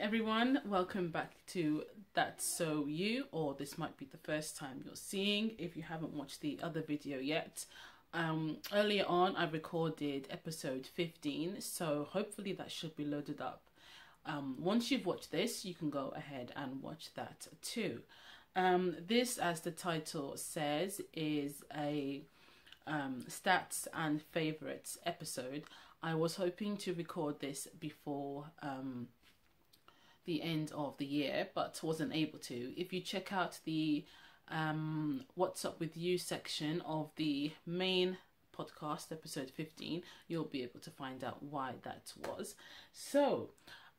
everyone, welcome back to That's So You, or this might be the first time you're seeing if you haven't watched the other video yet. Earlier on I recorded episode 15, so hopefully that should be loaded up. Once you've watched this, you can go ahead and watch that too. This, as the title says, is a stats and favorites episode. I was hoping to record this before the end of the year, but wasn't able to. If you check out the What's Up With You section of the main podcast, episode 15, you'll be able to find out why that was. So,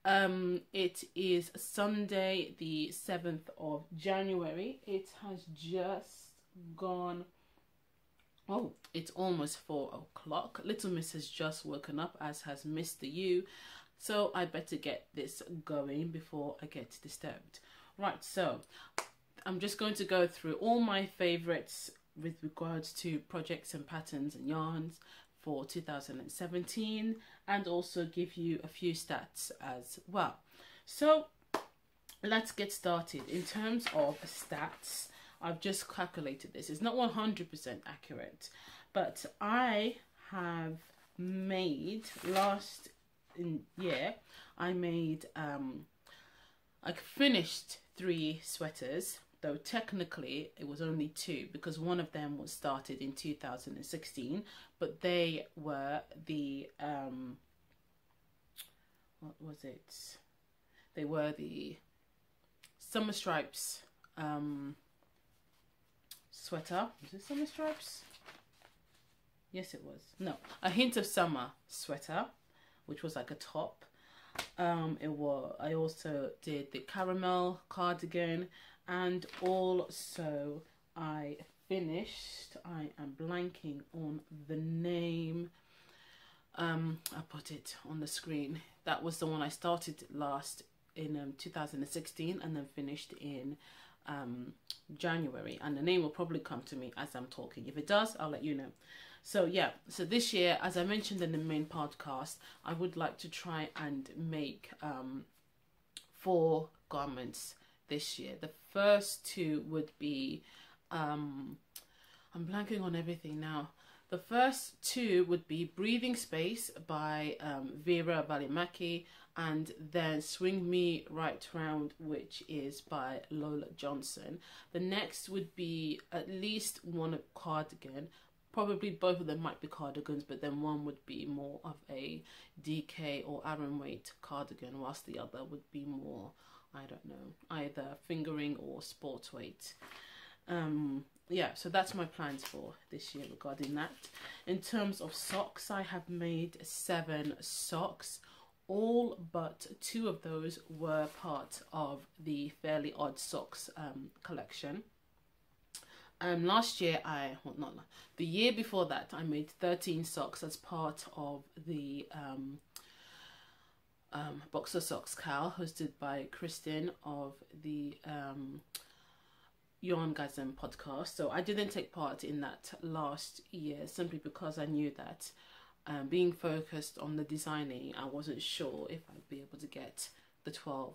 it is Sunday, the 7th of January. It has just gone... Oh, it's almost 4 o'clock. Little Miss has just woken up, as has Mr. You. So I better get this going before I get disturbed. Right, so I'm just going to go through all my favorites with regards to projects and patterns and yarns for 2017, and also give you a few stats as well. So let's get started. In terms of stats, I've just calculated this. It's not 100% accurate, but I have made year I made I finished 3 sweaters, though technically it was only 2 because one of them was started in 2016, but they were the what was it? They were the Summer Stripes sweater. Was it Summer Stripes? Yes, it was. No, A Hint of Summer sweater, which was like a top. I also did the caramel cardigan, and also I finished, I am blanking on the name, I put it on the screen. That was the one I started last in 2016 and then finished in January, and the name will probably come to me as I'm talking. If it does, I'll let you know. So yeah, so this year, as I mentioned in the main podcast, I would like to try and make 4 garments this year. The first 2 would be, I'm blanking on everything now. The first 2 would be Breathing Space by Vera Balimaki, and then Swing Me Right Round, which is by Lola Johnson. The next would be at least one cardigan. Probably both of them might be cardigans, but then one would be more of a DK or Aran weight cardigan, whilst the other would be more, I don't know, either fingering or sport weight. Yeah, so that's my plans for this year regarding that. In terms of socks, I have made 7 socks. All but 2 of those were part of the Fairly Odd Socks collection. Last year, the year before that, I made 13 socks as part of the Boxer Socks Cal, hosted by Kristen of the Yarngasm podcast. So I didn't take part in that last year simply because I knew that being focused on the designing, I wasn't sure if I'd be able to get the 12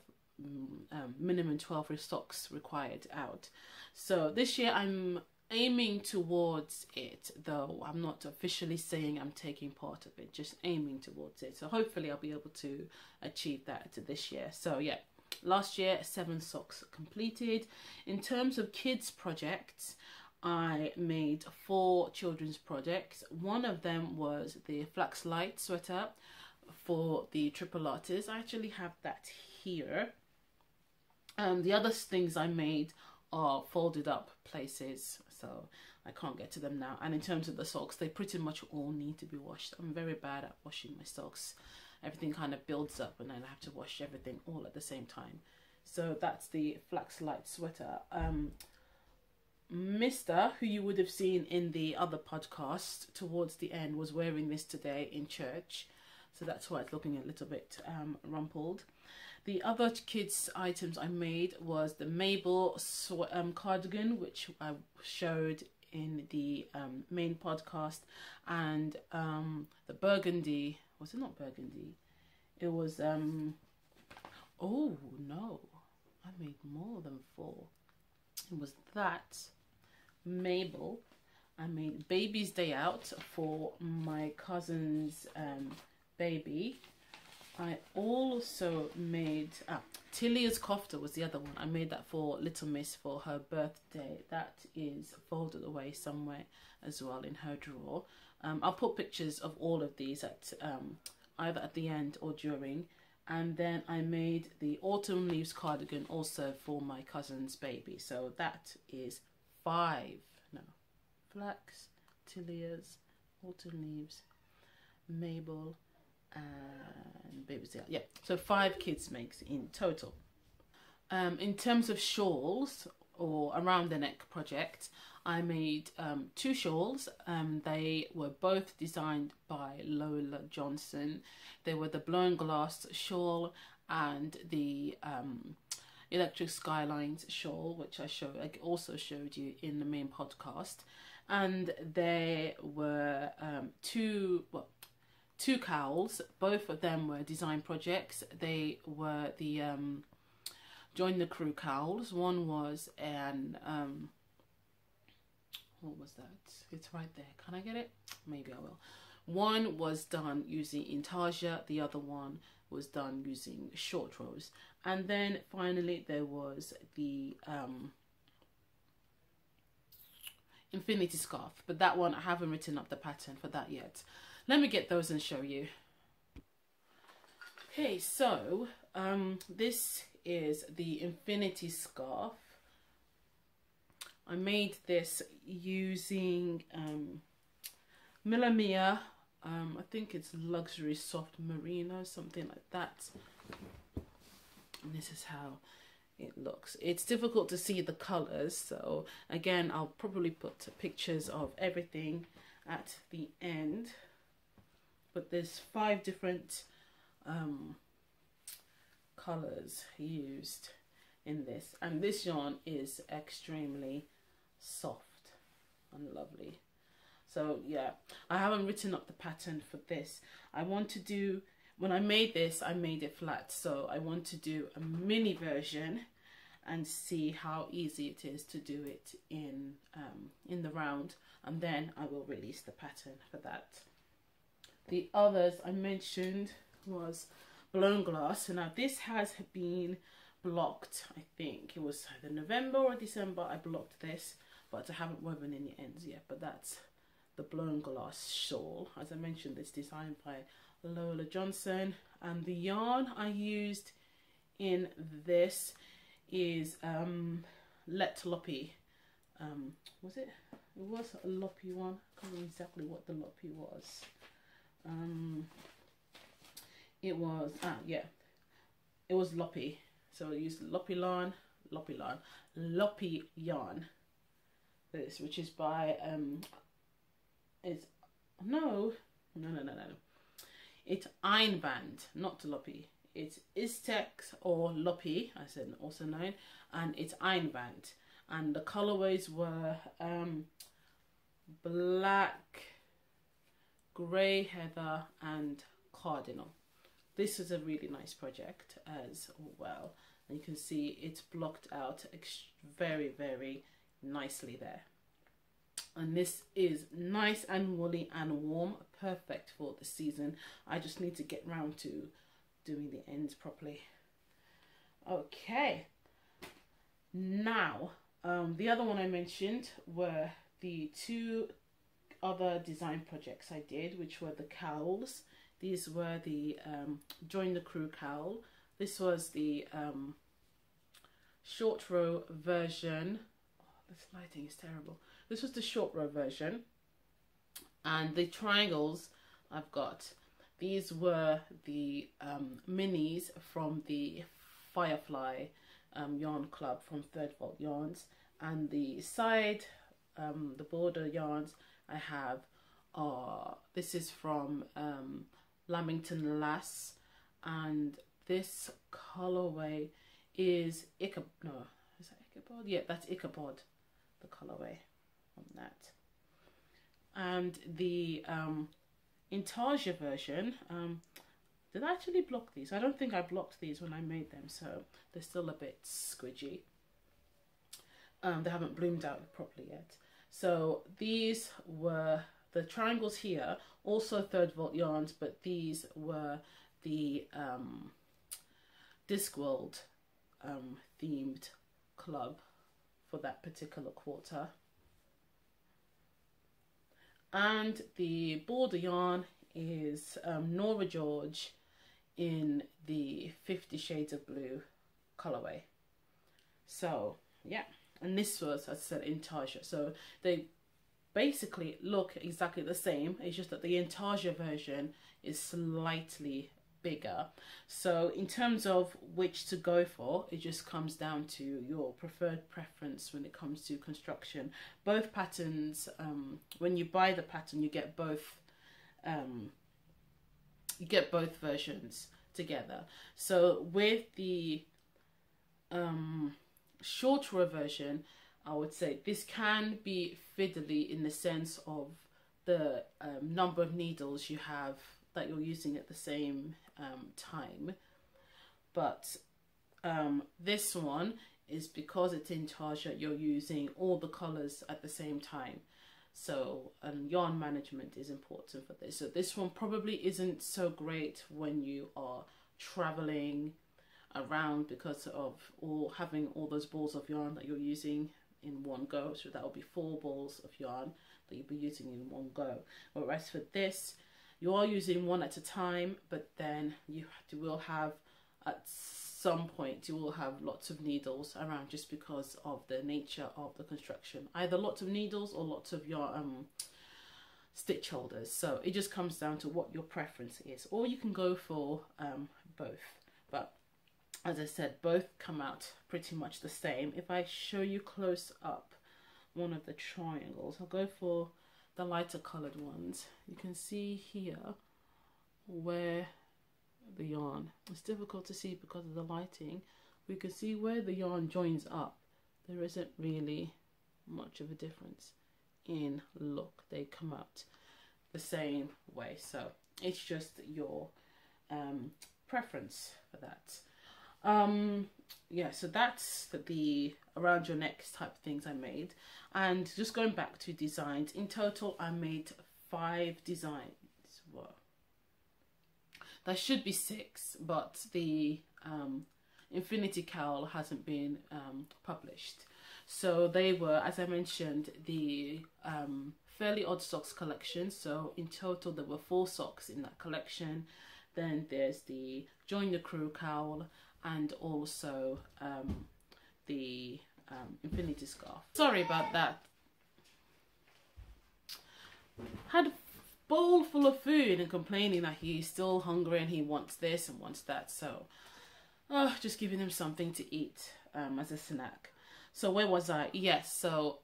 minimum 12 socks required out. So this year I'm aiming towards it, though I'm not officially saying I'm taking part of it, just aiming towards it. So hopefully I'll be able to achieve that this year. So yeah, last year 7 socks completed. In terms of kids projects, I made 4 children's projects. One of them was the Flax Light sweater for the triple artists. I actually have that here. The other things I made are folded up places, so I can't get to them now. And in terms of the socks, they pretty much all need to be washed. I'm very bad at washing my socks. Everything kind of builds up and then I have to wash everything all at the same time. So that's the Flax Light sweater. Mr., who you would have seen in the other podcast towards the end, was wearing this today in church. So that's why it's looking a little bit rumpled. The other kids items I made was the Mabel cardigan, which I showed in the main podcast, and the burgundy, was it not burgundy? It was Oh no, I made more than 4. It was that, Mabel. I made Baby's Day Out for my cousin's baby. I also made Tilia's Kofta was the other one. I made that for Little Miss for her birthday. That is folded away somewhere as well in her drawer. I'll put pictures of all of these at either at the end or during. And then I made the Autumn Leaves cardigan also for my cousin's baby. So that is 5. No, Flax, Tilia's, Autumn Leaves, Mabel, and Baby's Day Out. Yeah, so 5 kids makes in total. In terms of shawls or around the neck project, I made 2 shawls. They were both designed by Lola Johnson. They were the Blown Glass shawl and the Electric Skylines shawl, which I also showed you in the main podcast. And there were 2 cowls. Both of them were design projects. They were the Join the Crew cowls. One was an what was that? It's right there. Can I get it? Maybe I will. One was done using intarsia. The other one was done using short rows. And then finally there was the infinity scarf. But that one, I haven't written up the pattern for that yet. Let me get those and show you. Okay, so this is the infinity scarf. I made this using Millamia, I think it's Luxury Soft Merino, something like that. And this is how it looks. It's difficult to see the colours, so again I'll probably put pictures of everything at the end. But there's 5 different colours used in this, and this yarn is extremely soft and lovely. So yeah, I haven't written up the pattern for this. I want to do, when I made this, I made it flat, so I want to do a mini version and see how easy it is to do it in the round, and then I will release the pattern for that. The others I mentioned was Blown Glass. So now this has been blocked. I think it was either November or December I blocked this, but I haven't woven any ends yet. But that's the Blown Glass shawl. As I mentioned, it's designed by Lola Johnson, and the yarn I used in this is Let Loppy. Was it? It was a Loppy one. I can't remember exactly what the Loppy was. It was it was Loppy. So I used Loppy yarn. This, which is by it's no. It's Ironband, not Loppy. It's Iztex or Loppy, as in also known, and it's Ironband. And the colorways were black, grey heather, and cardinal. This is a really nice project as well. And you can see it's blocked out very, very nicely there. And this is nice and woolly and warm, perfect for the season. I just need to get round to doing the ends properly. Okay, now the other one I mentioned were the 2 other design projects I did, which were the cowls. These were the Join the Crew cowl. This was the short row version. Oh, this lighting is terrible. This was the short row version. And the triangles I've got, these were the minis from the Firefly yarn club from Third Vault Yarns. And the side, the border yarns I have are, this is from Lamington Lass, and this colorway is Ichabod. No, is that Ichabod? Yeah, that's Ichabod, the colorway on that. And the Intarsia version, Did I actually block these? I don't think I blocked these when I made them, so they're still a bit squidgy. They haven't bloomed out properly yet. So these were the triangles here, also 3rd volt yarns, but these were the Discworld themed club for that particular quarter. And the border yarn is Nora George in the 50 Shades of Blue colorway. So yeah, and this was, as I said, Intarsia. So they basically look exactly the same. It's just that the Intarsia version is slightly bigger. So in terms of which to go for, it just comes down to your preferred preference when it comes to construction. Both patterns, when you buy the pattern, you get both versions together. So with the shorter version, I would say this can be fiddly in the sense of the number of needles you have that you're using at the same time, but this one is, because it's Intarsia, you're using all the colors at the same time, so yarn management is important for this. So this one probably isn't so great when you are traveling around because of having all those balls of yarn that you're using in one go. So that will be 4 balls of yarn that you'll be using in one go, whereas for this you are using one at a time, but then you will have, at some point, you will have lots of needles around just because of the nature of the construction. Either lots of needles or lots of your stitch holders. So it just comes down to what your preference is. Or you can go for both. But as I said, both come out pretty much the same. If I show you close up one of the triangles, I'll go for the lighter colored ones. You can see here where the yarn, it's difficult to see because of the lighting, we can see where the yarn joins up. There isn't really much of a difference in look. They come out the same way, so it's just your preference for that. Yeah, so that's the around your neck type things I made. And just going back to designs, in total I made 5 designs. Well, there should be 6, but the Infinity Cowl hasn't been published. So they were, as I mentioned, the Fairly Odd Socks collection. So in total there were 4 socks in that collection. Then there's the Join the Crew cowl, and also the Infinity Scarf. Sorry about that. Had a bowl full of food and complaining that he's still hungry and he wants this and wants that. So just giving him something to eat as a snack. So where was I? Yes, so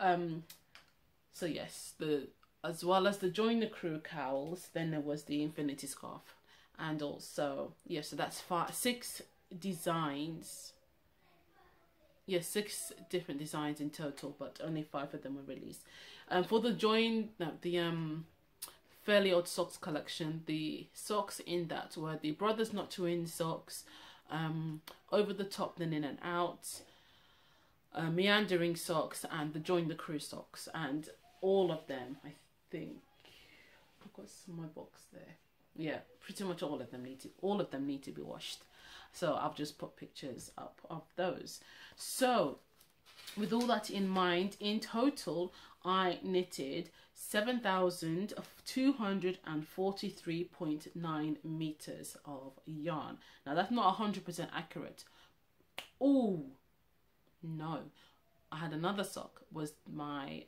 yes, as well as the Join the Crew cowls, then there was the Infinity Scarf. And also, yeah, so that's 6 designs. Yes, 6 different designs in total, but only 5 of them were released. For the Fairly Odd Socks collection, the socks in that were the Brothers Not Twins socks, Over the Top Then In and Out, Meandering socks, and the Join the Crew socks. And all of them, I think, I've got some in my box there. Yeah, pretty much all of them need to be washed. So I've just put pictures up of those. So with all that in mind, in total I knitted 7,243.9 meters of yarn. Now that's not 100% accurate. Oh no, I had another sock, was my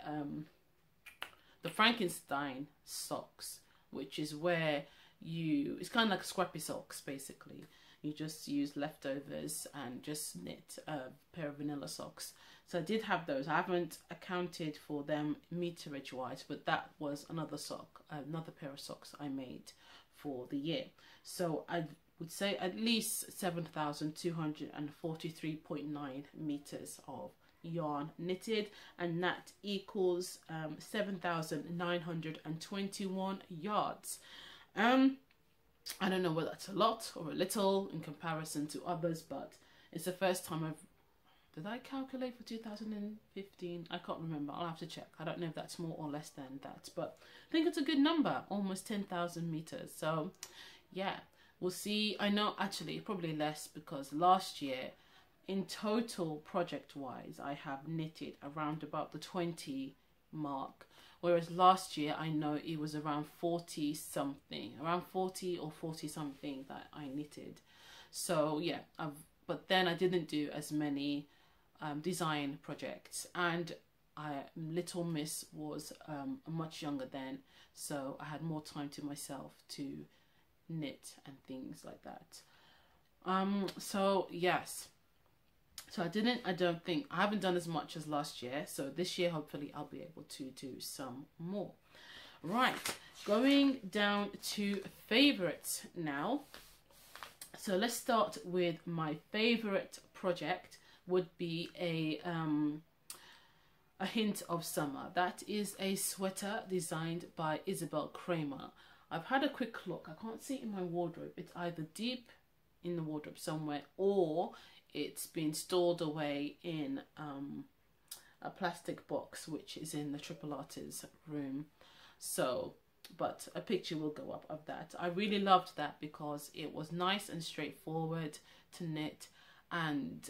the Frankenstein socks, which is where it's kind of like scrappy socks basically. You just use leftovers and just knit a pair of vanilla socks. So I did have those. I haven't accounted for them meterage wise, but that was another sock, another pair of socks I made for the year. So I would say at least 7,243.9 meters of yarn knitted, and that equals 7,921 yards. I don't know whether that's a lot or a little in comparison to others, but it's the first time I've... Did I calculate for 2015? I can't remember. I'll have to check. I don't know if that's more or less than that, but I think it's a good number, almost 10,000 meters. So yeah, we'll see. I know actually probably less, because last year in total project wise I have knitted around about the 20 mark, whereas last year I know it was around 40 something, around 40 or 40 something that I knitted. So yeah, but then I didn't do as many design projects, and Little Miss was much younger then, so I had more time to myself to knit and things like that. So yes, so I haven't done as much as last year, so this year hopefully I'll be able to do some more. Right, going down to favorites now. So let's start with my favorite project, would be a hint of summer. That is a sweater designed by Isabel Kramer. I've had a quick look. I can't see it in my wardrobe. It's either deep in the wardrobe somewhere, or it's been stored away in a plastic box which is in the Triple Artist room. So, but a picture will go up of that. I really loved that because it was nice and straightforward to knit, and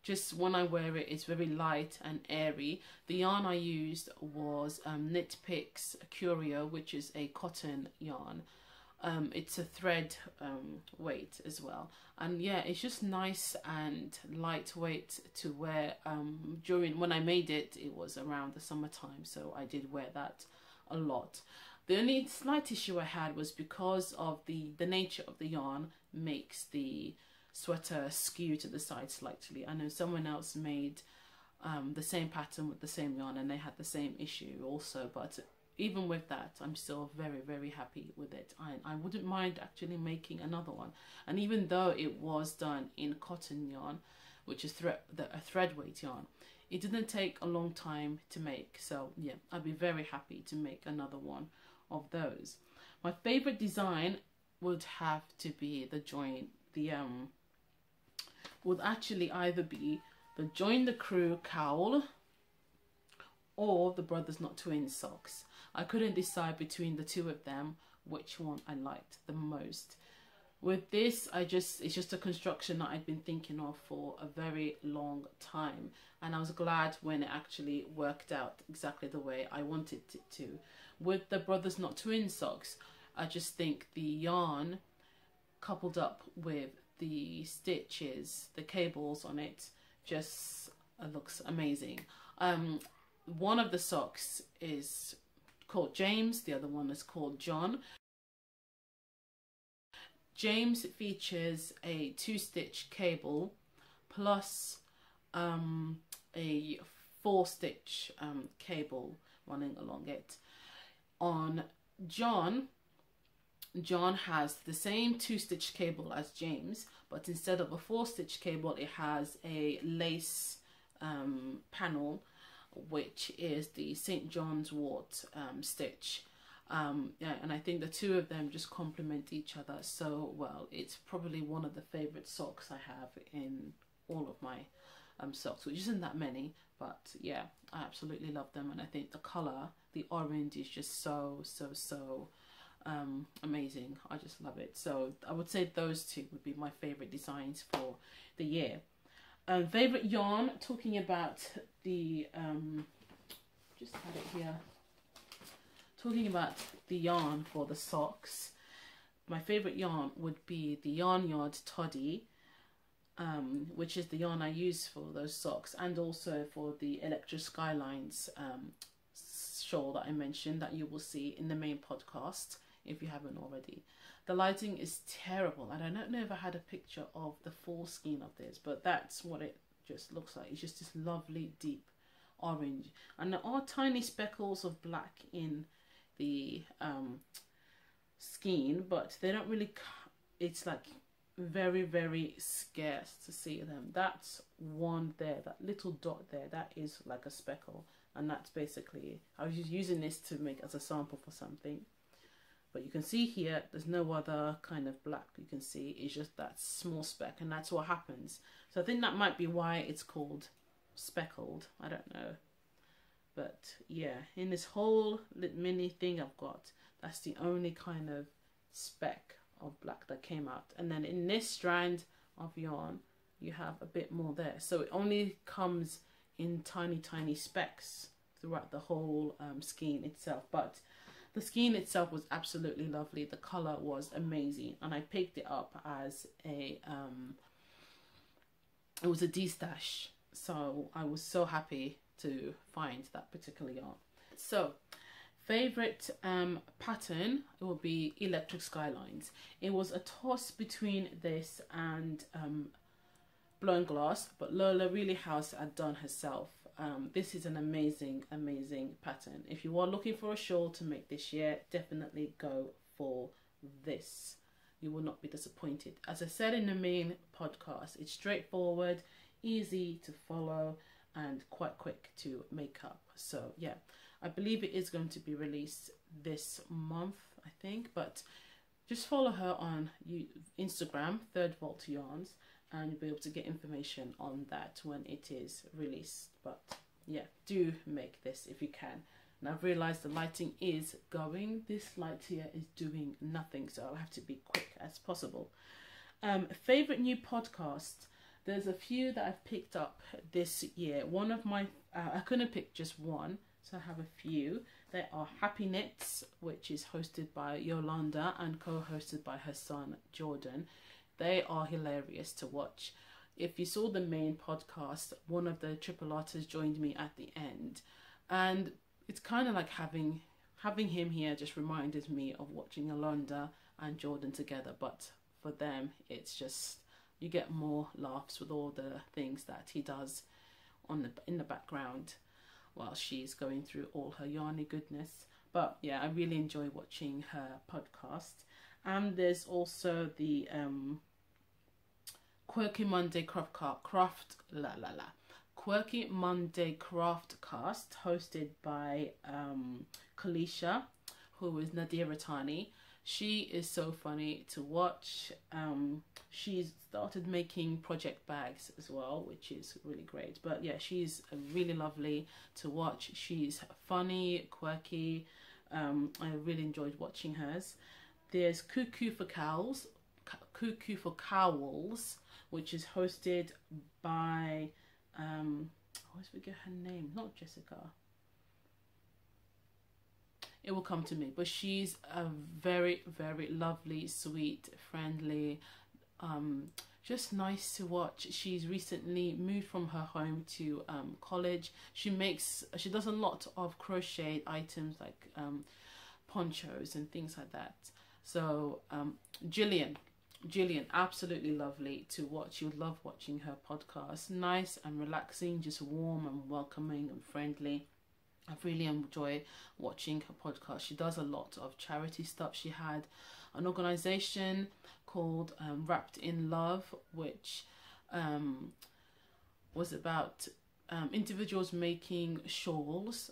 just when I wear it, it's very light and airy. The yarn I used was Knit Picks Curio, which is a cotton yarn. It's a thread weight as well, and yeah, it's just nice and lightweight to wear. When I made it, it was around the summertime, so I did wear that a lot. The only slight issue I had was because of the nature of the yarn makes the sweater skew to the side slightly. I know someone else made the same pattern with the same yarn and they had the same issue also, but even with that, I'm still very, very happy with it. I wouldn't mind actually making another one, and even though it was done in cotton yarn, which is a thread weight yarn, it didn't take a long time to make. So yeah, I'd be very happy to make another one of those. My favorite design would have to be would actually either be the Join the Crew cowl or the Brothers Not Twins socks. I couldn't decide between the two of them which one I liked the most. With this, it's just a construction that I'd been thinking of for a very long time, and I was glad when it actually worked out exactly the way I wanted it to. With the Brothers Not Twins socks, I just think the yarn coupled up with the stitches, the cables on it, just looks amazing. One of the socks is called James, the other one is called John. James features a 2-stitch cable plus a 4-stitch cable running along it. On John has the same 2-stitch cable as James, but instead of a 4-stitch cable, it has a lace panel, which is the St. John's Wort stitch. Yeah, and I think the two of them just complement each other so well. It's probably one of the favorite socks I have in all of my socks, which isn't that many, but yeah, I absolutely love them. And I think the color, the orange, is just so amazing. I just love it. So I would say those two would be my favorite designs for the year. Favorite yarn, talking about the just had it here, talking about the yarn for the socks, my favorite yarn would be the Yarn Yard Toddy, which is the yarn I use for those socks, and also for the Electra Skylines shawl that I mentioned, that you will see in the main podcast if you haven't already. The lighting is terrible. I don't know if I had a picture of the full skein of this, but that's what it just looks like. It's just this lovely deep orange, and there are tiny speckles of black in the skein, but they don't really, it's like very scarce to see them. That's one there, that little dot there, that is like a speckle, and that's basically, I was just using this to make as a sample for something. But you can see here, there's no other kind of black you can see. It's just that small speck, and that's what happens. So I think that might be why it's called speckled. I don't know. But yeah, in this whole mini thing I've got, that's the only kind of speck of black that came out. And then in this strand of yarn, you have a bit more there. So it only comes in tiny, tiny specks throughout the whole skein itself. But the skein itself was absolutely lovely. The color was amazing, and I picked it up as a it was a D-stash, so I was so happy to find that particular yarn. So favorite pattern, it will be Electric Skylines. It was a toss between this and Blown Glass, but Lola really has done herself. This is an amazing pattern. If you are looking for a shawl to make this year, definitely go for this. You will not be disappointed. As I said in the main podcast, it's straightforward, easy to follow, and quite quick to make up. So yeah, I believe it is going to be released this month, I think, but just follow her on Instagram, Third Vault Yarns, and you'll be able to get information on that when it is released. But yeah, do make this if you can. And I've realized the lighting is going. This light here is doing nothing, so I'll have to be quick as possible. Favorite new podcast. There's a few that I've picked up this year. One of my, I couldn't pick just one, so I have a few. They are Happy Knits, which is hosted by Yolanda and co-hosted by her son Jordan. They are hilarious to watch. If you saw the main podcast, one of the triple artists joined me at the end, and it's kind of like having him here just reminded me of watching Yolanda and Jordan together. But for them, it's just, you get more laughs with all the things that he does in the background while she's going through all her yarny goodness. But yeah, I really enjoy watching her podcast. And there's also the Quirky Monday Quirky Monday Craftcast, hosted by Kalisha, who is Nadia Ratani. She is so funny to watch. She's started making project bags as well, which is really great. But yeah, she's really lovely to watch. She's funny, quirky. I really enjoyed watching hers. There's Cuckoo for Cowls, which is hosted by I always forget her name, not Jessica. It will come to me, but she's a very lovely, sweet, friendly, just nice to watch. She's recently moved from her home to college. She does a lot of crochet items like ponchos and things like that. So Jillian, absolutely lovely to watch. You would love watching her podcast. Nice and relaxing, just warm and welcoming and friendly. I really enjoy watching her podcast. She does a lot of charity stuff. She had an organization called Wrapped in Love, which was about individuals making shawls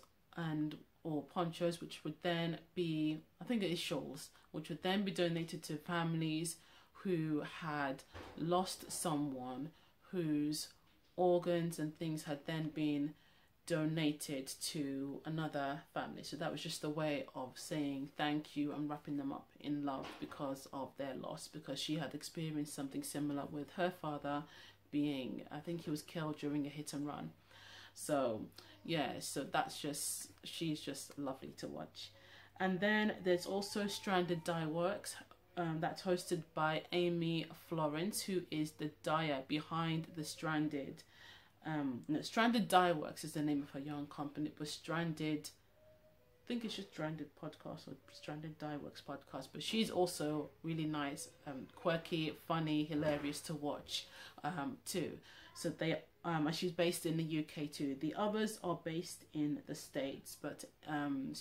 or ponchos, which would then be, I think it is shawls, which would then be donated to families who had lost someone whose organs and things had then been donated to another family. So that was just a way of saying thank you and wrapping them up in love because of their loss, because she had experienced something similar with her father being, I think he was killed during a hit and run. So yeah, so that's just, she's just lovely to watch. And then there's also Stranded Dye Works, that's hosted by Amy Florence, who is the dyer behind the Stranded Dye Works is the name of her yarn company, but Stranded, I think it's just Stranded Podcast or Stranded Dye Works Podcast. But she's also really nice, quirky, funny, hilarious to watch too. So they she's based in the UK too. The others are based in the States, but the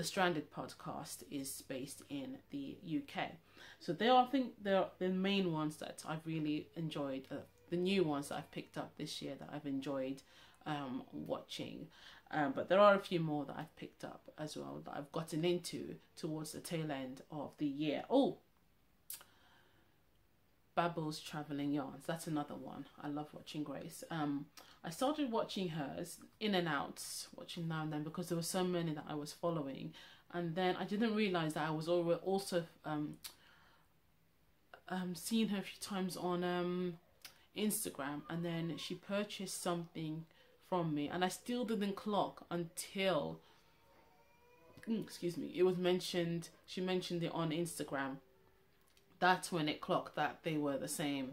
Stranded podcast is based in the UK. So they are, I think they're the main ones that I've really enjoyed. The new ones that I've picked up this year that I've enjoyed watching. But there are a few more that I've picked up as well that I've gotten into towards the tail end of the year. Oh, Babble's Travelling Yarns. That's another one. I love watching Grace. I started watching hers in and out, watching now and then, because there were so many that I was following. And then I didn't realise that I was also seeing her a few times on Instagram. And then she purchased something from me, and I still didn't clock until, excuse me, it was mentioned, she mentioned it on Instagram. That's when it clocked that they were the same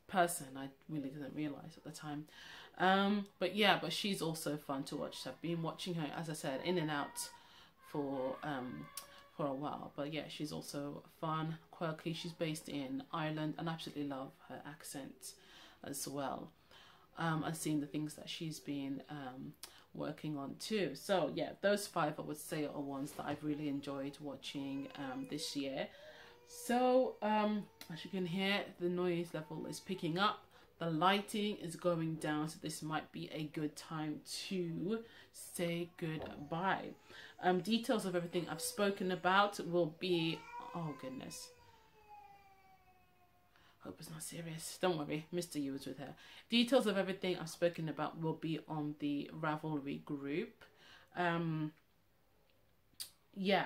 person. I really didn't realise at the time. But yeah, but she's also fun to watch. So I've been watching her, as I said, in and out for a while. But yeah, she's also fun, quirky. She's based in Ireland, and I absolutely love her accent as well. And seeing the things that she's been working on too. So yeah, those 5 I would say are ones that I've really enjoyed watching this year. So as you can hear, the noise level is picking up, the lighting is going down, so this might be a good time to say goodbye. Details of everything I've spoken about will be, oh goodness, hope it's not serious, don't worry, Mr. U was with her. Details of everything I've spoken about will be on the Ravelry group. Yeah,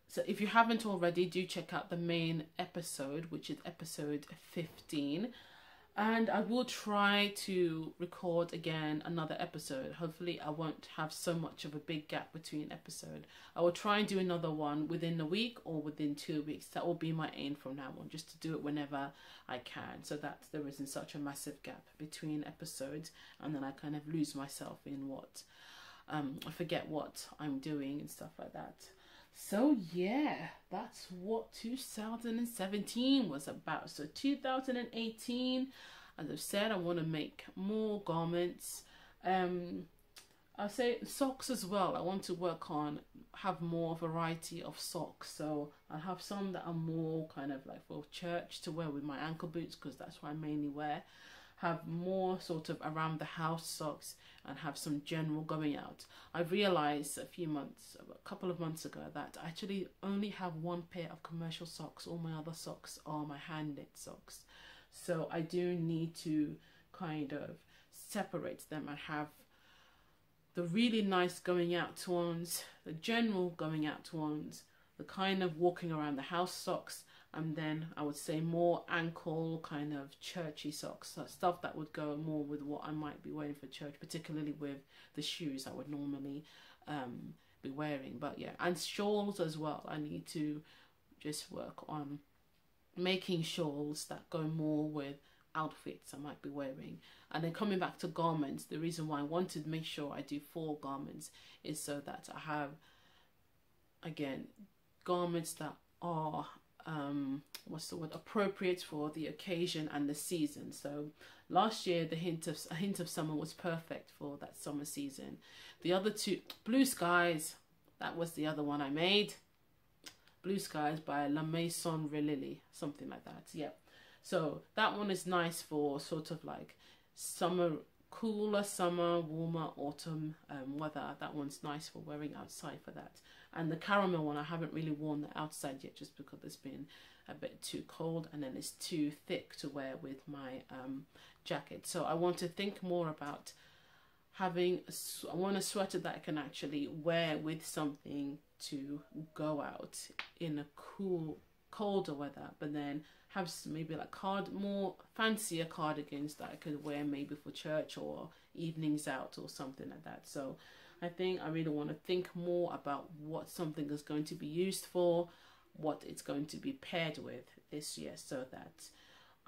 so if you haven't already, do check out the main episode, which is episode 15. And I will try to record again another episode. Hopefully I won't have so much of a big gap between episodes. I will try and do another one within a week or within 2 weeks. That will be my aim from now on, just to do it whenever I can, so that there isn't such a massive gap between episodes, and then I kind of lose myself in what, I forget what I'm doing and stuff like that. So yeah, that's what 2017 was about. So 2018, as I've said, I want to make more garments. I'll say socks as well. I want to work on, have more variety of socks. So I'll have some that are more kind of like for church to wear with my ankle boots, because that's what I mainly wear. Have more sort of around the house socks, and have some general going out. I realized a couple of months ago, that I actually only have 1 pair of commercial socks. All my other socks are my hand knit socks. So I do need to kind of separate them and have the really nice going out ones, the general going out ones, the kind of walking around the house socks, and then I would say more ankle kind of churchy socks, so stuff that would go more with what I might be wearing for church, particularly with the shoes I would normally be wearing. But yeah, and shawls as well. I need to just work on making shawls that go more with outfits I might be wearing. And then coming back to garments, the reason why I wanted to make sure I do 4 garments is so that I have, again, garments that are what's the word, appropriate for the occasion and the season. So last year a hint of summer was perfect for that summer season. The other 2, Blue Skies, that was the other one I made. Blue Skies by La Maison Relili, something like that. Yeah, so that one is nice for sort of like summer, cooler summer, warmer autumn weather. That one's nice for wearing outside for that. And the caramel one, I haven't really worn that outside yet, just because it's been a bit too cold, and then it's too thick to wear with my jacket. So I want to think more about having, I want a sweater that I can actually wear with something to go out in a cool, colder weather, but then have maybe like more fancier cardigans that I could wear maybe for church or evenings out or something like that. So I think I really want to think more about what something is going to be used for, what it's going to be paired with this year, so that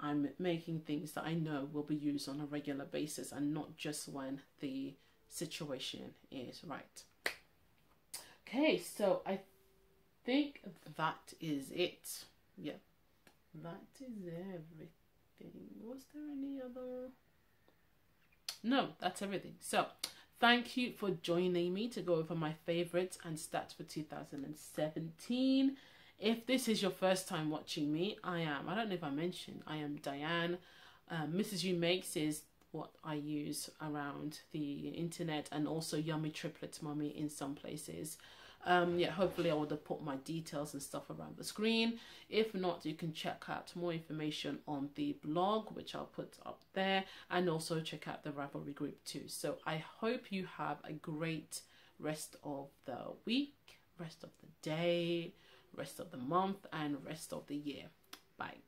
I'm making things that I know will be used on a regular basis and not just when the situation is right. Okay, so I think that is it. Yeah, that is everything. Was there any other? No, that's everything. So thank you for joining me to go over my favorites and stats for 2017. If this is your first time watching me, I don't know if I mentioned, I am Diane. Mrs. You Makes is what I use around the internet, and also YummyTripletMummy in some places. Yeah, hopefully I would have put my details and stuff around the screen. If not, you can check out more information on the blog, which I'll put up there, and also check out the Ravelry group too. So I hope you have a great rest of the week, rest of the day, rest of the month, and rest of the year. Bye.